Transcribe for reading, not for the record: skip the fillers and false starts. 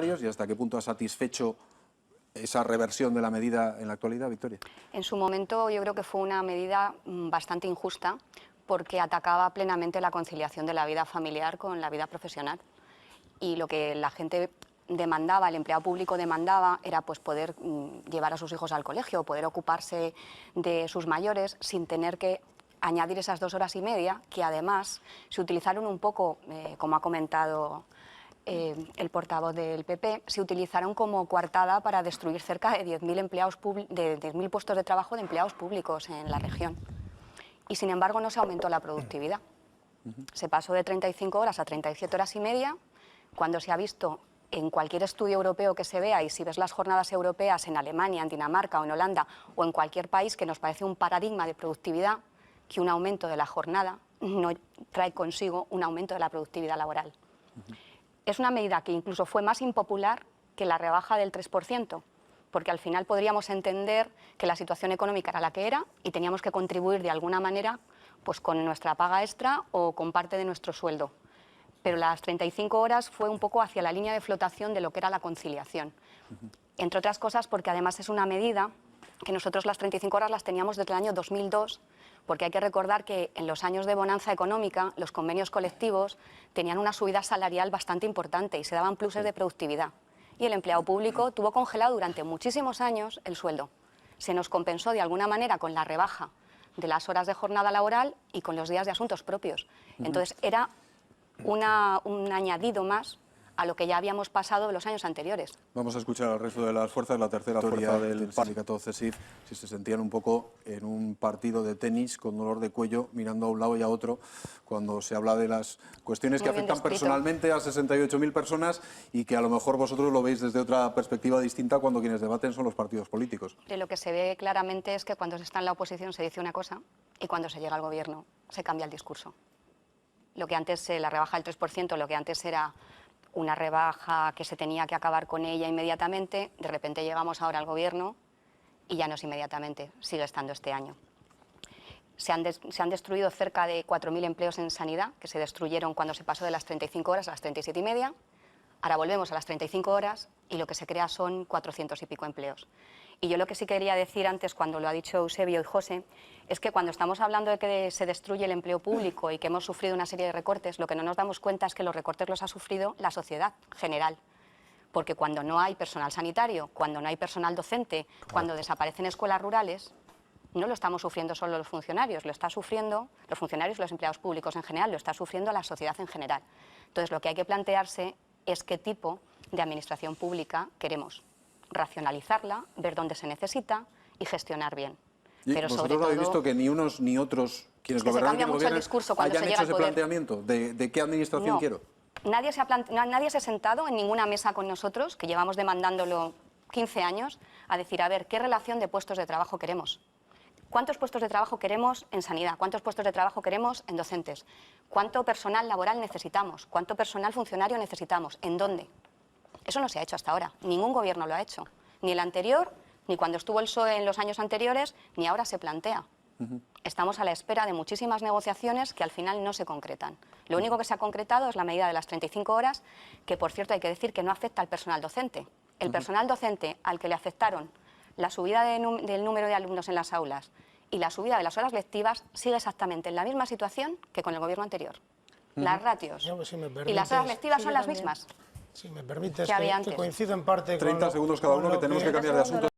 ¿Y hasta qué punto ha satisfecho esa reversión de la medida en la actualidad, Victoria? En su momento yo creo que fue una medida bastante injusta porque atacaba plenamente la conciliación de la vida familiar con la vida profesional. Y lo que la gente demandaba, el empleado público demandaba, era pues poder llevar a sus hijos al colegio, poder ocuparse de sus mayores sin tener que añadir esas 2 horas y media, que además se utilizaron un poco, como ha comentado el portavoz del PP, se utilizaron como coartada para destruir cerca de 10.000 puestos de trabajo de empleados públicos en la región. Y sin embargo no se aumentó la productividad. Se pasó de 35 horas a 37 horas y media, cuando se ha visto en cualquier estudio europeo que se vea, y si ves las jornadas europeas en Alemania, en Dinamarca o en Holanda o en cualquier país que nos parece un paradigma de productividad, que un aumento de la jornada no trae consigo un aumento de la productividad laboral. Es una medida que incluso fue más impopular que la rebaja del 3%, porque al final podríamos entender que la situación económica era la que era y teníamos que contribuir de alguna manera pues con nuestra paga extra o con parte de nuestro sueldo. Pero las 35 horas fue un poco hacia la línea de flotación de lo que era la conciliación. Entre otras cosas porque además es una medida que nosotros las 35 horas las teníamos desde el año 2002, porque hay que recordar que en los años de bonanza económica los convenios colectivos tenían una subida salarial bastante importante y se daban pluses de productividad. Y el empleado público tuvo congelado durante muchísimos años el sueldo. Se nos compensó de alguna manera con la rebaja de las horas de jornada laboral y con los días de asuntos propios. Entonces era un añadido más a lo que ya habíamos pasado en los años anteriores. Vamos a escuchar al resto de las fuerzas, la tercera fuerza del sindicato CESIF, si se sentían un poco en un partido de tenis con dolor de cuello, mirando a un lado y a otro, cuando se habla de las cuestiones que afectan personalmente a 68.000 personas y que a lo mejor vosotros lo veis desde otra perspectiva distinta cuando quienes debaten son los partidos políticos. Lo que se ve claramente es que cuando se está en la oposición se dice una cosa y cuando se llega al gobierno se cambia el discurso. Lo que antes, la rebaja del 3%, lo que antes era una rebaja que se tenía que acabar con ella inmediatamente, de repente llegamos ahora al gobierno y ya no es inmediatamente, sigue estando este año. Se han destruido cerca de 4.000 empleos en sanidad, que se destruyeron cuando se pasó de las 35 horas a las 37 y media. Ahora volvemos a las 35 horas y lo que se crea son 400 y pico empleos. Y yo lo que sí quería decir antes, cuando lo ha dicho Eusebio y José, es que cuando estamos hablando de que se destruye el empleo público y que hemos sufrido una serie de recortes, lo que no nos damos cuenta es que los recortes los ha sufrido la sociedad general. Porque cuando no hay personal sanitario, cuando no hay personal docente, cuando desaparecen escuelas rurales, no lo estamos sufriendo solo los funcionarios, lo está sufriendo los funcionarios y los empleados públicos en general, lo está sufriendo la sociedad en general. Entonces lo que hay que plantearse es qué tipo de administración pública queremos. Racionalizarla, ver dónde se necesita y gestionar bien. Pero vosotros no habéis visto que ni unos ni otros, quienes gobernan, hayan hecho ese planteamiento de qué administración quiero. Nadie se ha sentado en ninguna mesa con nosotros, que llevamos demandándolo 15 años, a decir, a ver, ¿qué relación de puestos de trabajo queremos? ¿Cuántos puestos de trabajo queremos en sanidad? ¿Cuántos puestos de trabajo queremos en docentes? ¿Cuánto personal laboral necesitamos? ¿Cuánto personal funcionario necesitamos? ¿En dónde? Eso no se ha hecho hasta ahora. Ningún gobierno lo ha hecho. Ni el anterior, ni cuando estuvo el PSOE en los años anteriores, ni ahora se plantea. Estamos a la espera de muchísimas negociaciones que al final no se concretan. Lo único que se ha concretado es la medida de las 35 horas, que por cierto hay que decir que no afecta al personal docente. El personal docente al que le afectaron la subida del número de alumnos en las aulas y la subida de las horas lectivas sigue exactamente en la misma situación que con el gobierno anterior. Las ratios y las horas lectivas son las mismas. Si me permites, que coincido en parte con 30 segundos cada uno, que tenemos que cambiar de asunto.